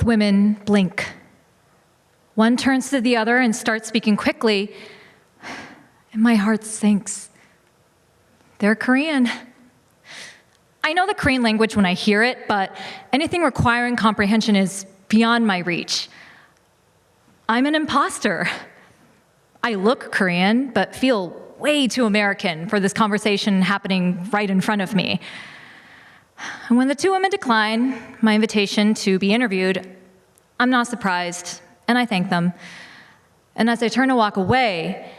women blink. One turns to the other and starts speaking quickly, and my heart sinks. They're Korean. I know the Korean language when I hear it, but anything requiring comprehension is beyond my reach. I'm an imposter. I look Korean, but feel way too American for this conversation happening right in front of me. And when the two women decline my invitation to be interviewed, I'm not surprised, and I thank them. And as I turn to walk away,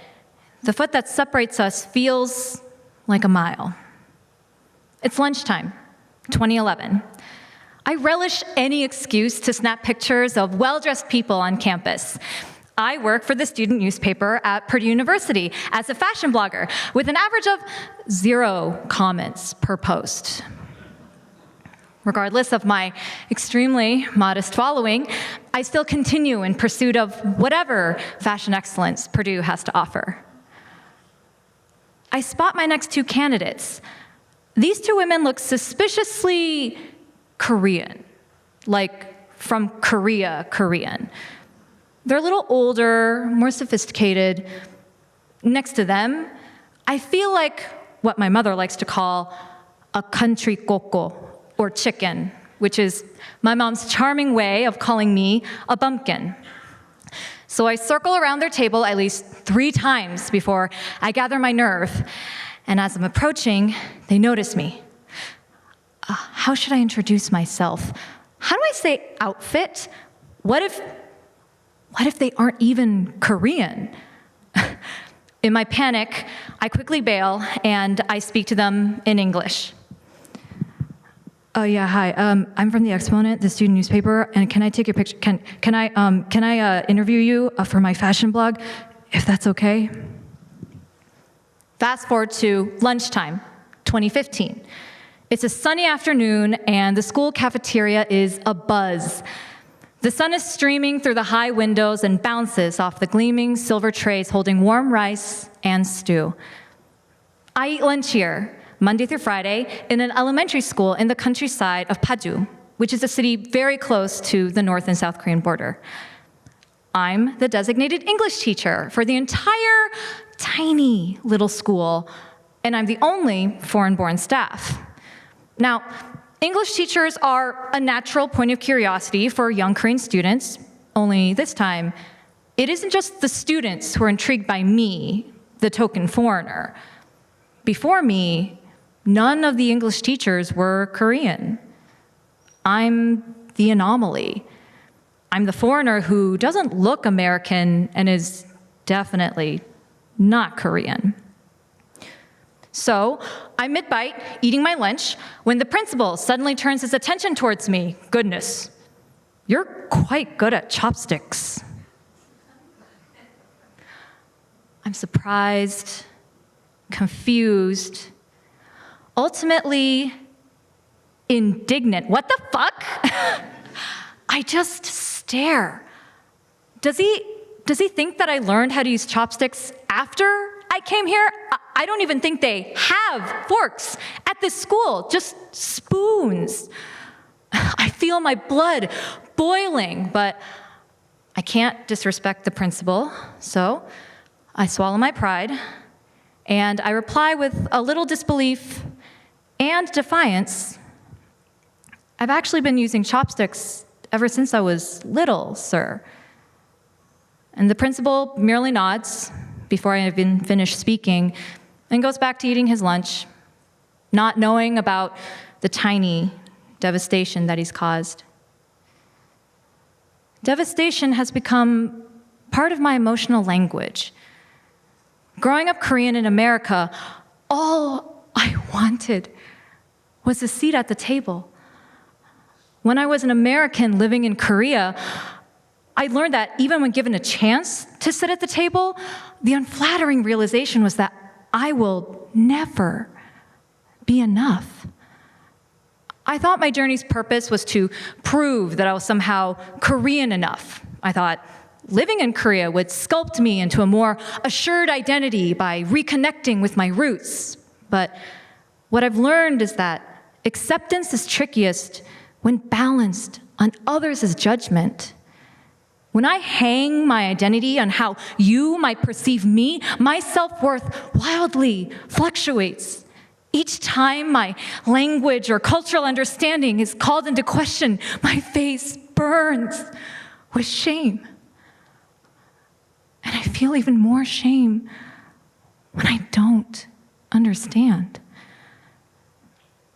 the foot that separates us feels like a mile. It's lunchtime, 2011. I relish any excuse to snap pictures of well-dressed people on campus. I work for the student newspaper at Purdue University as a fashion blogger with an average of 0 comments per post. Regardless of my extremely modest following, I still continue in pursuit of whatever fashion excellence Purdue has to offer. I spot my next 2 candidates. These 2 women look suspiciously Korean, like from Korea, Korean. They're a little older, more sophisticated. Next to them, I feel like what my mother likes to call a country koko, or chicken, which is my mom's charming way of calling me a bumpkin. So I circle around their table at least 3 times before I gather my nerve. And as I'm approaching, they notice me. How should I introduce myself? How do I say outfit? What if they aren't even Korean? In my panic, I quickly bail and I speak to them in English. Yeah, hi. I'm from the Exponent, the student newspaper, and can I take your picture? Can I interview you for my fashion blog, if that's okay? Fast forward to lunchtime, 2015. It's a sunny afternoon, and the school cafeteria is abuzz. The sun is streaming through the high windows and bounces off the gleaming silver trays holding warm rice and stew. I eat lunch here, Monday through Friday, in an elementary school in the countryside of Paju, which is a city very close to the North and South Korean border. I'm the designated English teacher for the entire tiny little school, and I'm the only foreign-born staff. Now, English teachers are a natural point of curiosity for young Korean students, only this time, it isn't just the students who are intrigued by me, the token foreigner. Before me, none of the English teachers were Korean. I'm the anomaly. I'm the foreigner who doesn't look American and is definitely not Korean. So, I'm mid-bite, eating my lunch, when the principal suddenly turns his attention towards me. Goodness, you're quite good at chopsticks. I'm surprised, confused, ultimately indignant. What the fuck? I just stare. Does he think that I learned how to use chopsticks after I came here? I don't even think they have forks at this school, just spoons. I feel my blood boiling, but I can't disrespect the principal, so I swallow my pride, and I reply with a little disbelief and defiance. I've actually been using chopsticks ever since I was little, sir. And the principal merely nods before I even finish speaking and goes back to eating his lunch, not knowing about the tiny devastation that he's caused. Devastation has become part of my emotional language. Growing up Korean in America, all I wanted was a seat at the table. When I was an American living in Korea, I learned that even when given a chance to sit at the table, the unflattering realization was that I will never be enough. I thought my journey's purpose was to prove that I was somehow Korean enough. I thought living in Korea would sculpt me into a more assured identity by reconnecting with my roots. But what I've learned is that acceptance is trickiest when balanced on others' judgment. When I hang my identity on how you might perceive me, my self-worth wildly fluctuates. Each time my language or cultural understanding is called into question, my face burns with shame. And I feel even more shame when I don't understand.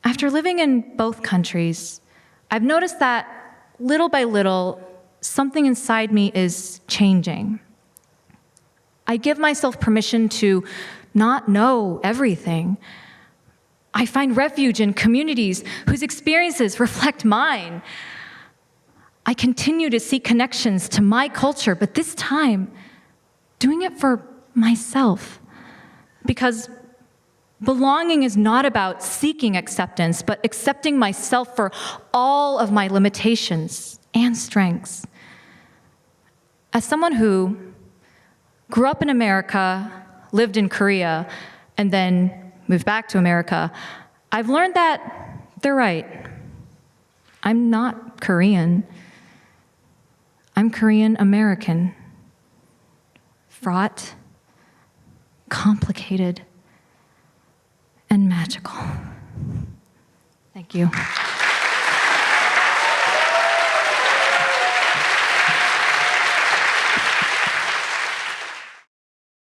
After living in both countries, I've noticed that little by little, something inside me is changing. I give myself permission to not know everything. I find refuge in communities whose experiences reflect mine. I continue to seek connections to my culture, but this time, doing it for myself. Because belonging is not about seeking acceptance, but accepting myself for all of my limitations and strengths. As someone who grew up in America, lived in Korea, and then moved back to America, I've learned that they're right. I'm not Korean. I'm Korean American. Fraught, complicated, and magical. Thank you.